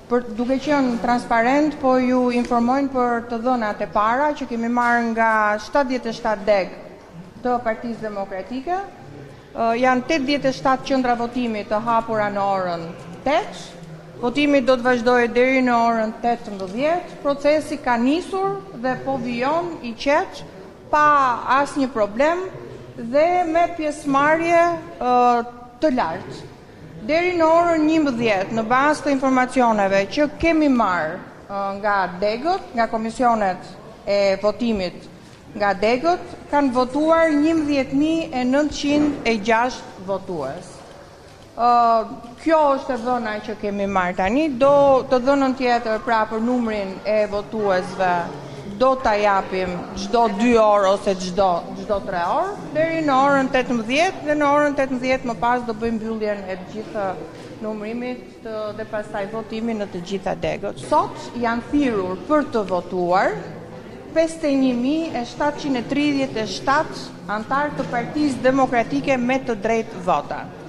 duke qenë transparent, po ju informojnë për të dhënat e para që kemi marrë nga 77 deg të Partisë Demokratike. Janë 87 qendra votimi të hapura në orën 8. Votimi do të vazhdojë deri në orën 18. Procesi ka nisur dhe po vijon i qetë, pa asnjë problem dhe me pjesëmarrje të lartë. Deri në orën 11, në bazë të informacioneve që kemi marrë nga degët, nga komisionet e votimit nga degët, kanë votuar 11.906 votues. Kjo është e dhëna që kemi marrë tani. Të dhënën tjetër pra për numrin e votuesve do ta japim çdo 2 orë ose çdo 3 orë deri në orën 18 dhe në orën 18 më pas do bëjmë mbylljen e të gjithë numërimit dhe pastaj votimin në të gjitha degët. Sot janë thirrur për të votuar 51.737 antarë të Partisë Demokratike me të drejtë vota.